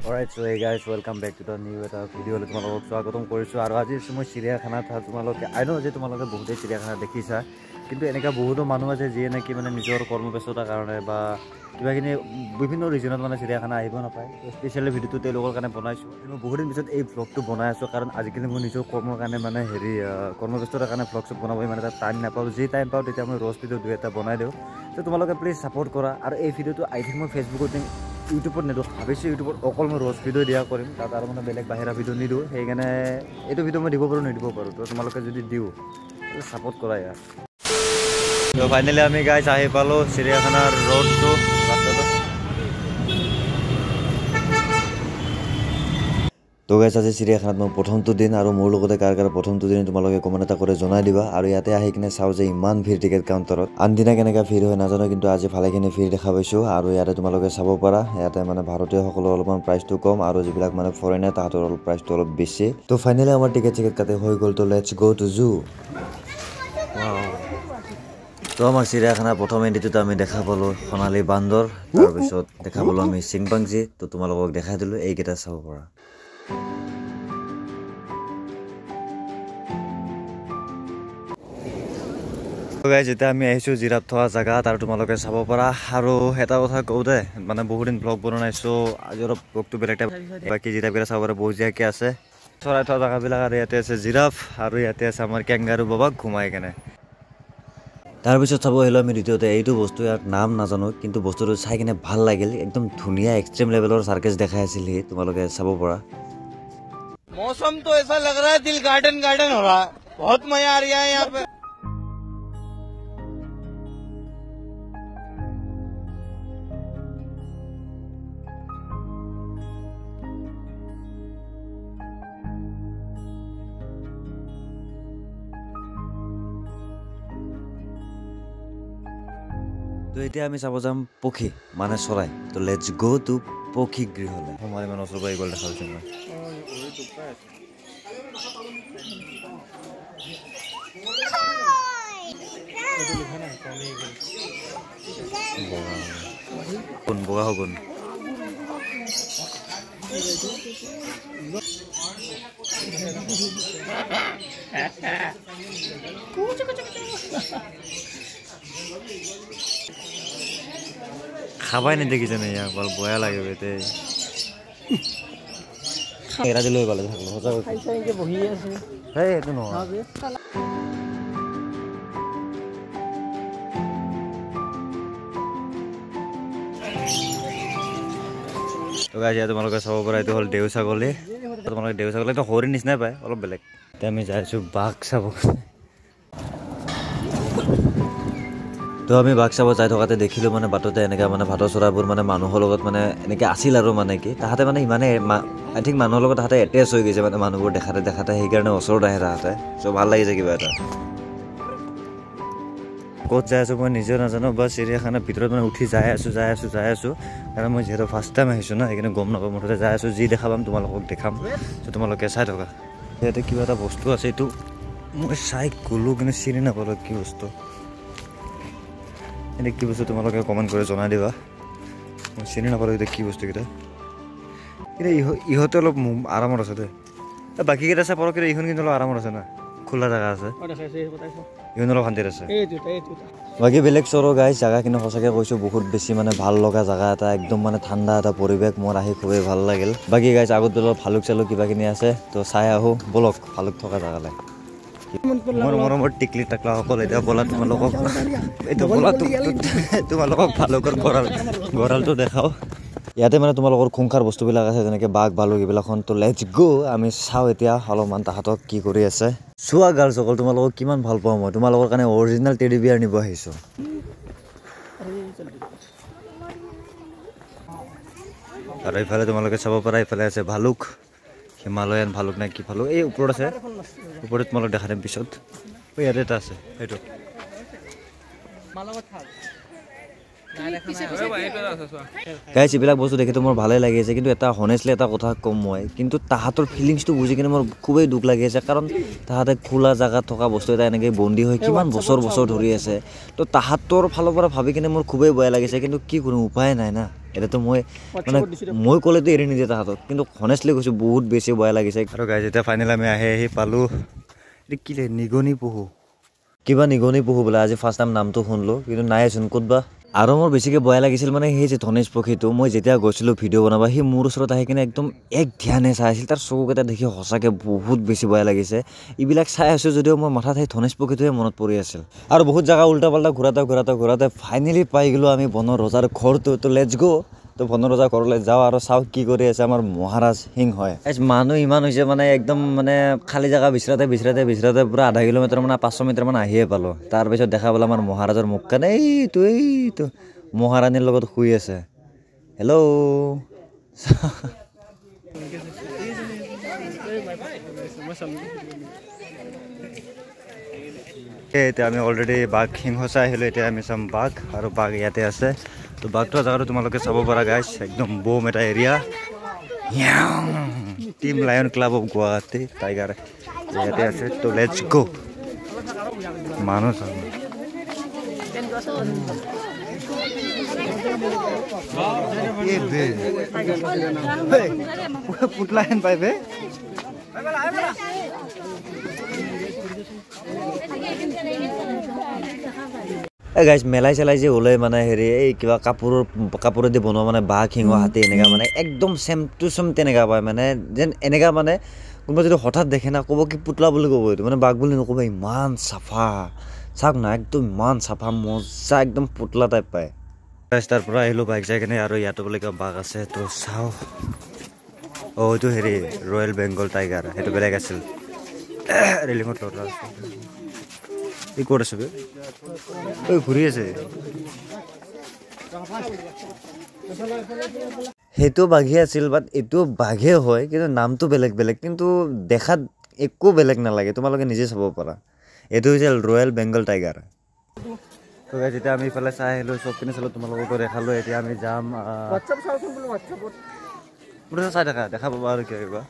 Alright, so hey guys, welcome back to the new video. তোমালোকক স্বাগতম কৰিছো আৰু আজি মই চিৰিয়াখানাত তোমালোকে I know যে তোমালোকে বহুতে চিৰিয়াখানা দেখিছা কিন্তু এনেকা বহুতো মানুহ আছে যিয়ে নেকি মানে নিজৰ কৰ্মব্যস্ততাৰ কাৰণে বা কিবাকিনি বিভিন্ন ৰিজনত মানে চিৰিয়াখানা আহিব নাপায় তো স্পেশালি ভিডিওটো তেওঁলোকৰ কাৰণে বনাইছো মই বহুত দিন পিছত এই ব্লগটো বনাই আছো কাৰণ আজিকালি মই নিজৰ কৰ্মৰ কাৰণে মানে কৰ্মব্যস্ততাৰ কাৰণে ব্লগ সব বনাবই মানে টাইম নাপাওঁ যি টাইম পাওঁ তেতিয়া মই ৰ'জ ভিডিও দুই এটা বনাই দিওঁ তো তোমালোকে প্লিজ সাপোৰ্ট কৰা আৰু এই ভিডিওটো আই থিংক মই ফেচবুকত ইউটিউবত নেদো ভাবিছোঁ ইউটিউবত অকল মই ৰ'জ ভিডিও দিয়া কৰিম তাত আৰু মানে বেলেগ বাহিৰা ভিডিও নিদিওঁ সেইকাৰণে এইটো ভিডিও মই দিব পাৰোঁ নিদিব পাৰোঁ তো তোমালোকে যদি দিওঁ সাপোৰ্ট কৰা ইয়াৰ তো ফাইনেলি আমি গাইজ আহি পালোঁ চিৰিয়াখানাৰ ৰোডটো ৰাস্তাটো তো গাইজ আজি চিৰিয়াখানাত মই প্ৰথমটো দিন আৰু মোৰ লগতে কাৰ প্ৰথমটো দিন তোমালোকে কমেণ্ট এটা কৰি জনাই দিবা আৰু ইয়াতে আহি কিনে চাওঁ যে ইমান ভিৰ টিকেট কাউণ্টাৰত আনদিনা কেনেকৈ ভিৰ হয় নাজানো কিন্তু আজি ভালেখিনি ভিৰ দেখা পাইছোঁ আৰু ইয়াতে তোমালোকে চাব পাৰা ইয়াতে মানে ভাৰতীয়সকলৰ অলপমান প্ৰাইচটো কম আৰু যিবিলাক মানে ফৰেনাৰ তাহাঁতৰ অলপ প্ৰাইচটো অলপ বেছি তো ফাইনেলি আমাৰ টিকেট কাটি হৈ গ'ল তো লেটছ গো টু জু তো আমাৰ চিৰিয়াখানা প্ৰথম এণ্ট্ৰিটোত আমি দেখা পালোঁ সোণালী বান্দৰ তাৰপিছত দেখা পালোঁ আমি চিম্পাঞ্জী তো তোমালোকক দেখাই দিলোঁ এইকেইটা চাব পৰা গাইজ এতিয়া আমি আহিছোঁ জিৰাফ থকা জেগাত আৰু তোমালোকে চাব পাৰা আৰু এটা কথা কওঁতে মানে বহুত দিন ব্লগ বনোৱা নাই চ' আজি অলপ ব্লগটো বেলেগ টাইপ বাকী জিৰাফকেইটা চাব পাৰা বঢ়িয়াকৈ আছে চৰাই থোৱা জেগাবিলাক আৰু ইয়াতে আছে জিৰাফ আৰু ইয়াতে আছে আমাৰ কেংগাৰু বাবাক ঘুমাই কেনে তাৰপিছত চাব আহিলোঁ আমি দ্বিতীয়তে এইটো বস্তু ইয়াৰ নাম নাজানো কিন্তু বস্তুটো চাই কিনে ভাল লাগিল একদম ধুনীয়া এক্সট্ৰিম লেভেলৰ চাৰ্কেছ দেখাই আছিল সি তোমালোকে চাব পৰা मौसम तो ऐसा लग रहा है दिल गार्डन गार्डन हो रहा है बहुत मजा आ रहा है यहाँ पे তো এতিয়া আমি চাব যাম পক্ষী মানে চৰাই তো লেটছ গো টু পক্ষী গৃহলৈ সময় ইমান ওচৰৰ পৰা গ'ল দেখা পাইছোঁ মই কোন বগা হগুন খাবাই নেদেখিছে নে ইয়াক বৰ বেয়া লাগে বেতে এৰাজি লৈ পালে থাকলো সঁচা বহি আছে সেই এইটো নহয় তো গাইজ ইয়াত তোমালোকে চাব পৰা এইটো হ'ল দেও ছাগলী তোমালোকে দেও ছাগলীটো সৰু নিচিনাই পায় অলপ বেলেগ এতিয়া আমি যাই আছোঁ বাঘ চাব তো আমি বাঘ চাব যাই থকাতে দেখিলোঁ মানে বাটতে এনেকৈ মানে ভাতৰ চৰাইবোৰ মানে মানুহৰ লগত মানে এনেকৈ আছিল আৰু মানে কি তাহাঁতে মানে ইমানে আই থিংক মানুহৰ লগত তাহাঁতে এটেচ হৈ গৈছে মানে মানুহবোৰ দেখাতে সেইকাৰণে ওচৰত আহে তাহাঁতে চ' ভাল লাগিছে কিবা এটা ক'ত যাই আছোঁ মই নিজেও নাজানো বা চিৰিয়াখানাৰ ভিতৰত মানে উঠি যাই আছোঁ কাৰণ মই যিহেতু ফাৰ্ষ্ট টাইম আহিছোঁ না সেইকাৰণে গম নাপাওঁ মুঠতে যাই আছোঁ যি দেখা পাম তোমালোকক দেখাম চ' তোমালোকে চাই থকা ইয়াতে কিবা এটা বস্তু আছে এইটো মই চাই গ'লোঁ কিন্তু চিনি নাপালোঁ কি বস্তু এনে কি বস্তু তোমালোকে কমেণ্ট কৰি জনাই দিবা মই চিনি নাপালোঁ এতিয়া কি বস্তুকেইটা এতিয়া ইহঁতে অলপ আৰামত আছে দেই বাকীকেইটা চাই পাৰোঁ কিন্তু ইখন কিন্তু অলপ আৰামত আছে না খোলা জেগা আছে ইহঁত অলপ শান্তিত আছে বাকী বেলেগ চৰৰ গাইজ জেগা কিন্তু সঁচাকৈ কৈছোঁ বহুত বেছি মানে ভাল লগা জেগা এটা একদম মানে ঠাণ্ডা এটা পৰিৱেশ মোৰ আহি খুবেই ভাল লাগিল বাকী গাইজ আগত অলপ ভালুক চালুক কিবাখিনি আছে তো চাই আহোঁ ব'লক ভালুক থকা জেগালৈ মোৰ মৰমৰ টিকলি টাকলাসকল এতিয়া ব'লা তোমালোকক ভালুকৰ গঁৰালটো দেখাওঁ ইয়াতে মানে তোমালোকৰ খুংখাৰ বস্তুবিলাক আছে যেনেকৈ বাঘ ভালুক এইবিলাখন তো লেটছ গো আমি চাওঁ এতিয়া অলপমান তাহাঁতক কি কৰি আছে চোৱা গাৰ্লছসকল তোমালোকক কিমান ভাল পাওঁ মই তোমালোকৰ কাৰণে অৰিজিনেল টেডি বিয়াৰ নিব আহিছোঁ আৰু এইফালে তোমালোকে চাব পাৰা এইফালে আছে ভালুক হিমালয়ান ভালুক নে কি ভালুক এই ওপৰত আছে ওপৰত তোমালোক দেখা দিম পিছত ইয়াতে এটা আছে সেইটো গাইছ এইবিলাক বস্তু দেখি মোৰ ভালেই লাগি আছে কিন্তু এটা হনেষ্টলি এটা কথা কম মই কিন্তু তাহাঁতৰ ফিলিংছটো বুজি কিনে মোৰ খুবেই দুখ লাগি আছে কাৰণ তাহাঁতে খোলা জেগাত থকা বস্তু এটা এনেকৈ বন্দী হৈ কিমান বছৰ ধৰি আছে তো তাহাঁতৰ ফালৰ পৰা ভাবি কিনে মোৰ খুবেই বেয়া লাগিছে কিন্তু কি কৰিম উপায় নাই না এতিয়াতো মই ক'লেতো এৰি নিদিয়ে তাহাঁতক কিন্তু হনেষ্টলি কৈছোঁ বহুত বেছি বেয়া লাগিছে আৰু গাইছ এতিয়া ফাইনেল আমি আহি পালোঁ এইটো কি নিগনি পহু কিবা নিগনি পহু বোলে আজি ফাৰ্ষ্ট টাইম নামটো শুনিলোঁ কিন্তু নাইচোন ক'তবা আৰু মোৰ বেছিকৈ বেয়া লাগিছিল মানে সেই যে ধনেশ পক্ষীটো মই যেতিয়া গৈছিলোঁ ভিডিঅ' বনাব সি মোৰ ওচৰত আহি কিনে একদম এক ধ্যানে চাই আছিল তাৰ চকুকেইটা দেখি সঁচাকৈ বহুত বেছি বেয়া লাগিছে এইবিলাক চাই আছোঁ যদিও মোৰ মাথাত সেই ধনেশ পক্ষীটোৱে মনত পৰি আছিল আৰু বহুত জেগা উল্টা পাল্টা ঘূৰাতে ফাইনেলি পাই গ'লোঁ আমি বনৰ ৰজাৰ ঘৰটো তো লেটছ গ' তো বনৰ ৰজাৰ ঘৰলৈ যাওঁ আৰু চাওঁ কি কৰি আছে আমাৰ মহাৰাজ সিং হয় মানুহ ইমান হৈছে মানে একদম মানে খালী জেগা বিচৰাতে পূৰা আধা কিলোমিটাৰ মানে 500 মিটাৰমান আহিয়ে পালোঁ তাৰপিছত দেখা পালোঁ আমাৰ মহাৰাজৰ মুখ কাৰণে এইটো মহাৰাণীৰ লগত শুই আছে হেল্ল' এতিয়া আমি অলৰেডি বাঘ সিংহ চাই আহিলোঁ এতিয়া আমি চাম বাঘ আৰু বাঘ ইয়াতে আছে তো বাঘটো জেগাটো তোমালোকে চাব পাৰা গাইছ একদম বোম এটা area team lion club of Guwahati tiger ইয়াতে আছে তো লেটছ গ' মানুহ চাব পুতলা হেন পাই বে গাইছ মেলাই চেলাই যে ওলাই মানে হেৰি এই কিবা কাপোৰেদি বনোৱা মানে বাঘ সিংহ হাতী এনেকুৱা মানে একদম চেম টু চেম তেনেকুৱা পায় মানে যেন এনেকুৱা মানে কোনোবা যদি হঠাৎ দেখে না ক'ব কি পুতলা বুলি ক'ব এইটো মানে বাঘ বুলি নক'ব ইমান চাফা চাওক না একদম ইমান চাফা মজা একদম পুতলা টাইপ পায় তাৰ পৰা আহিলোঁ বাইক যাই কিনে আৰু ইয়াতো বোলে কিবা বাঘ আছে তো চাওঁ এইটো হেৰি ৰয়েল বেংগল টাইগাৰ সেইটো বেলেগ আছিল ৰেলিঙত লৰা আছে এই ক'ত আছে বে ঘূৰি আছে সেইটো বাঘে আছিল বাট এইটো বাঘে হয় কিন্তু নামটো বেলেগ কিন্তু দেখাত একো বেলেগ নালাগে তোমালোকে নিজে চাব পাৰা এইটো হৈছে ৰয়েল বেংগল টাইগাৰ তো গাইছ এতিয়া আমি ইফালে চাই আহিলোঁ চবখিনি চালোঁ তোমালোককো দেখালোঁ এতিয়া আমি যাম চাই দেখা পাবা আৰু কিবা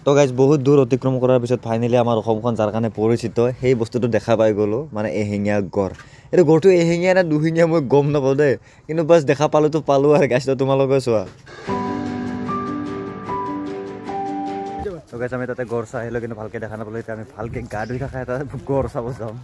তো গাইছ বহুত দূৰ অতিক্ৰম কৰাৰ পিছত ফাইনেলি আমাৰ অসমখন যাৰ কাৰণে পৰিচিত সেই বস্তুটো দেখা পাই গ'লোঁ মানে এশিঙীয়া গড় এইটো গড়টো এশিঙীয়া নে দুশিঙীয়া মই গম নাপাওঁ দেই কিন্তু বাছ দেখা পালোঁ আৰু গাইছ তোমালোকে চোৱা তো গাইছ আমি তাতে গড় চাই আহিলোঁ কিন্তু ভালকৈ দেখা নাপালোঁ এতিয়া আমি ভালকৈ গা ধুই থকা এটা গড় চাব যাম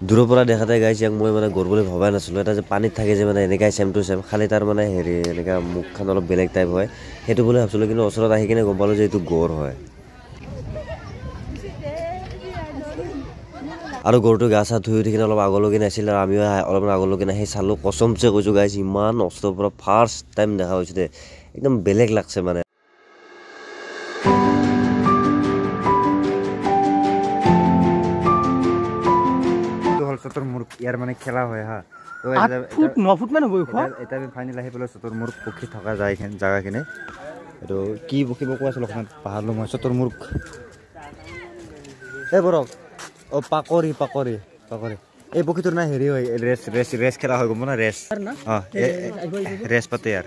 দূৰৰ পৰা দেখাতে গাইছ ইয়াক মই মানে গড় বুলি ভবাই নাছিলোঁ এটা যে পানীত থাকে যে মানে এনেকাই চেম টু চেম খালি তাৰ মানে হেৰি এনেকুৱা মুখখন অলপ বেলেগ টাইপ হয় সেইটো বুলি ভাবিছিলোঁ কিন্তু ওচৰত আহি কিনে গম পালোঁ যে এইটো গড় হয় আৰু গৰুটো গা চা ধুই উঠি কিনে অলপ আগলৈকে নাছিল আৰু আমিও অলপমান আগলৈকে আহি চালোঁ কচমচে কৈছোঁ গাইছ ইমান ওচৰৰ পৰা ফাৰ্ষ্ট টাইম দেখা হৈছে দে একদম বেলেগ লাগছে মানে ইয়াৰ মানে খেলা হয় হা 8 ফুট 9 ফুট মান হ'ব এটা আমি ফাইনেল আহি পেলাই চতুৰ্মুখ পক্ষী থকা যায় জেগাখিনি এইটো কি পক্ষী কৈ আছিলোঁ অকণমান পাহাৰলোঁ মই চতুৰ্মুখ এই বৰক পাকৰি এই পক্ষীটোৰ নাই হেৰি হয় ৰেচ খেলা হয় গম না ৰেচ পাতে আৰু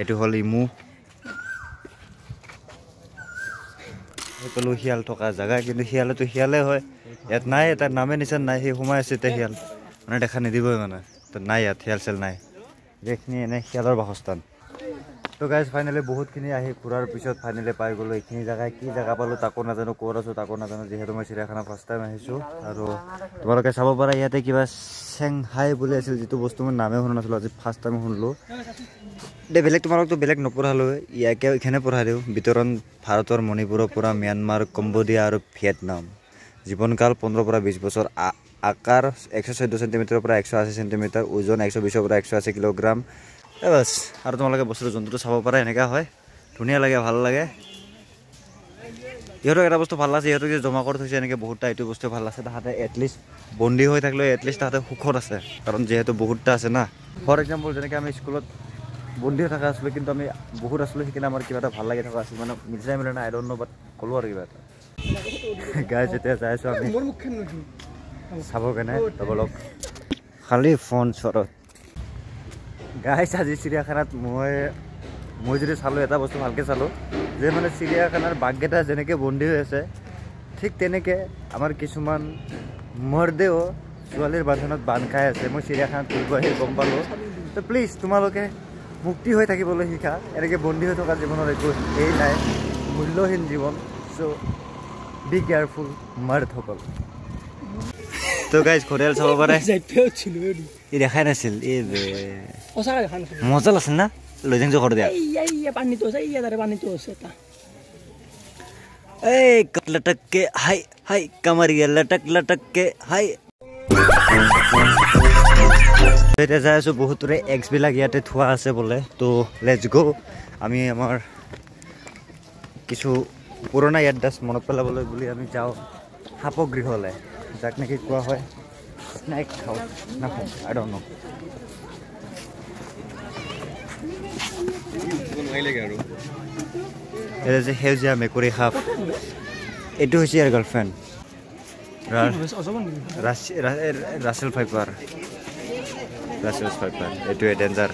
এইটো হ'ল ইমু সকলো শিয়াল থকা জেগা কিন্তু শিয়ালেতো শিয়ালে হয় ইয়াত নাই তাৰ নামে নিচান নাই সেই সোমাই আছে এতিয়া শিয়াল মানে দেখা নিদিবই মানে তাত নাই ইয়াত শিয়াল চেল নাই এইখিনি এনেই শিয়ালৰ বাসস্থান তো গাইজ ফাইনেলি বহুতখিনি আহি ঘূৰাৰ পিছত ফাইনেলি পাই গ'লোঁ এইখিনি জেগাই কি জেগা পালোঁ তাকো নাজানো ক'ত আছোঁ তাকো নাজানো যিহেতু মই চিৰিয়াখানা ফাৰ্ষ্ট টাইম আহিছোঁ আৰু তোমালোকে চাব পাৰা ইয়াতে কিবা চেংহাই বুলি আছিল যিটো বস্তু মই নামে শুনা নাছিলোঁ আজি ফাৰ্ষ্ট টাইম শুনিলোঁ বেলেগ তোমালোকতো বেলেগ নপঢ়ালোঁ ইয়াকে এইখানে পঢ়াই দিওঁ বিতৰণ ভাৰতৰ মণিপুৰৰ পৰা ম্যানমাৰ কম্বোডিয়া আৰু ভিয়েটনাম জীৱনকাল 15 পৰা 20 বছৰ আকাৰ 114 চেণ্টিমিটাৰৰ পৰা 180 চেণ্টিমিটাৰ ওজন 120 পৰা 180 কিলোগ্ৰাম বাছ আৰু তোমালোকে বস্তুটো জন্তুটো চাব পাৰা এনেকুৱা হয় ধুনীয়া লাগে ভাল লাগে ইহঁতক এটা বস্তু ভাল লাগছে ইহঁতক যে জমা কৰি থৈছে এনেকৈ বহুতটা এইটো বস্তু ভাল লাগছে তাহাঁতে এটলিষ্ট বন্দী হৈ থাকিলেও এটলিষ্ট তাহাঁতে সুখত আছে কাৰণ যিহেতু বহুতটা আছে না ফৰ এক্সাম্পল যেনেকৈ আমি স্কুলত বন্দী হৈ থকা আছিলোঁ কিন্তু আমি বহুত আছিলোঁ সেইকাৰণে আমাৰ কিবা এটা ভাল লাগি থকা আছিল মানে মিলাই মিলে নাই আই ডণ্ট ন' বাট ক'লোঁ আৰু কিবা এটা গাই যেতিয়া যাই আছোঁ আমি চাব কেনে অলপ খালী ফোন চৰত গাইছ আজি চিৰিয়াখানাত মই যদি চালোঁ এটা বস্তু ভালকৈ চালোঁ যে মানে চিৰিয়াখানাৰ বাঘকেইটা যেনেকৈ বন্দী হৈ আছে ঠিক তেনেকৈ আমাৰ কিছুমান মৰ্দেও ছোৱালীৰ বান্ধোনত বান্ধ খাই আছে। মই চিৰিয়াখানাত ফুৰিব আহি গম পালোঁ। তো প্লিজ তোমালোকে মুক্তি হৈ থাকিবলৈ শিকা। এনেকৈ বন্দী হৈ থকা জীৱনৰ একো হেৰি নাই, মূল্যহীন জীৱন। চ' বি কেয়াৰফুল মাৰ্ডসকল। তো গাইজ ঘৰিয়াল চাব পাৰে। ই দেখাই নাছিল। মজা আছিল না লৈ যাওঁ ঘৰ দিয়া। এই লটককে হাই হাই কামাৰিয়া লটক লটককে হাই। এতিয়া যাই আছোঁ বহুতৰে এক্সবিলাক ইয়াতে থোৱা আছে বোলে। তো লেটছ গ'। আমি আমাৰ কিছু পুৰণা এড্ৰেছ মনত পেলাবলৈ বুলি আমি যাওঁ সাপগৃহলৈ, যাক নেকি কোৱা হয় স্নেক হাউচ নাখাওঁ, আই ডণ্ট ন'। এটা যে সেউজীয়া মেকুৰী সাপ, এইটো হৈছে ইয়াৰ গাৰ্লফ্ৰেণ্ড ৰাছেল ফাইপাৰ। এইটোৱে ডেঞ্জাৰ।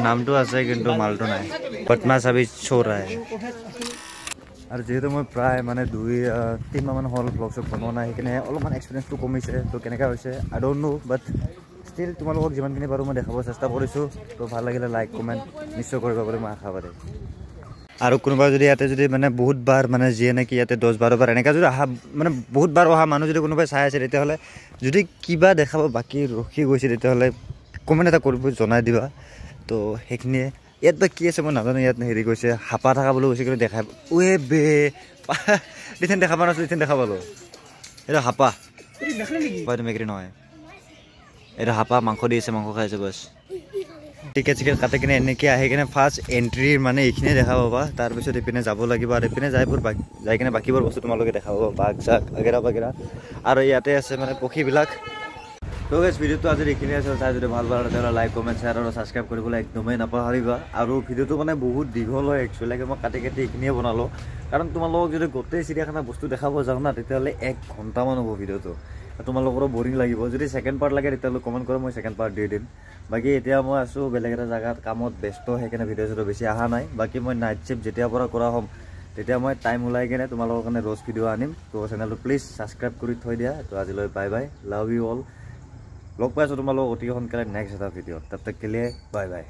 নামটো আছে কিন্তু মালটো নাই। পটনা চাবি চৌৰাই। আৰু যিহেতু মই প্ৰায় মানে 2-3 মাহমান হ'ল ব্লগ চগ বনোৱা নাই, সেইকাৰণে অলপমান এক্সপিৰিয়েঞ্চটো কমিছে। তো কেনেকুৱা হৈছে আই ডণ্ট ন', বাট ষ্টিল তোমালোকক যিমানখিনি পাৰোঁ মই দেখাব চেষ্টা কৰিছোঁ। তো ভাল লাগিলে লাইক কমেণ্ট নিশ্চয় কৰিবা বুলি মই আশাবাদী। আৰু কোনোবা যদি ইয়াতে যদি মানে বহুতবাৰ মানে যিয়ে নেকি ইয়াতে 10-12 বাৰ এনেকৈ যদি অহা মানে বহুতবাৰ অহা মানুহ যদি কোনোবাই চাই আছে, তেতিয়াহ'লে যদি কিবা দেখাব বাকী ৰখি গৈছে তেতিয়াহ'লে কমেণ্ট এটা কৰিব জনাই দিবা। তো সেইখিনিয়ে। ইয়াত বা কি আছে মই নাজানো। ইয়াত হেৰি কৈছে হাপা থকা বুলি কৈছে, কিন্তু দেখাই ৱে বে লিথেন দেখা পোৱা নাছিলোঁ, লিথেন দেখা পালোঁ। এইটো হাপা, এইটো মেকুৰী নহয়, এইটো হাপা। মাংস দি আছে, মাংস খাই আছে বাছ। টিকেট চিকেট কাটি কিনে এনেকৈ আহি কিনে ফাৰ্ষ্ট এণ্ট্ৰিৰ মানে এইখিনিয়ে দেখা পাবা। তাৰপিছত এইপিনে যাব লাগিব, আৰু এইপিনে যাই কিনে বাকীবোৰ বস্তু তোমালোকে দেখা পাবা, বাঘ চাঘ বাগেৰা বাগেৰা। আৰু ইয়াতে আছে মানে পক্ষীবিলাক। তো গাইজ ভিডিঅ'টো আজি এইখিনি আছে। চাই যদি ভাল পালে তেতিয়াহ'লে লাইক কমেণ্ট শ্বেয়াৰ আৰু ছাবস্ক্ৰাইব কৰিবলৈ একদমেই নাপাহৰিবা। আৰু ভিডিঅ'টো মানে বহুত দীঘল হয় একচুৱেলি, মই কাটি এইখিনিয়ে বনালোঁ। কাৰণ তোমালোকক যদি গোটেই চিৰিয়াখানা বস্তু দেখাব যাওঁ না, তেতিয়াহ'লে 1 ঘণ্টামান হ'ব ভিডিঅ'টো। তোমালোকৰো বৰিং লাগিব। যদি ছেকেণ্ড পাৰ্ট লাগে তেতিয়াহ'লে কমেণ্ট কৰা, মই ছেকেণ্ড পাৰ্ট দি দিম। বাকী এতিয়া মই আছোঁ বেলেগ এটা জেগাত কামত ব্যস্ত, সেইকাৰণে ভিডিঅ' বেছি অহা নাই। বাকী মই নাইট শ্বিফ্ট যেতিয়াৰ পৰা কৰা হ'ম তেতিয়া মই টাইম ওলাই কিনে তোমালোকৰ কাৰণে ৰ'জ ভিডিঅ' আনিম। তো চেনেলটো প্লিজ ছাবস্ক্ৰাইব কৰি থৈ দিয়া। তো আজিলৈ bye bye, love you all. লগ পাই আছোঁ তোমালোকক অতি সোনকালে নেক্সট এটা ভিডিঅ'। তব তক কে লিয়ে বাই বাই।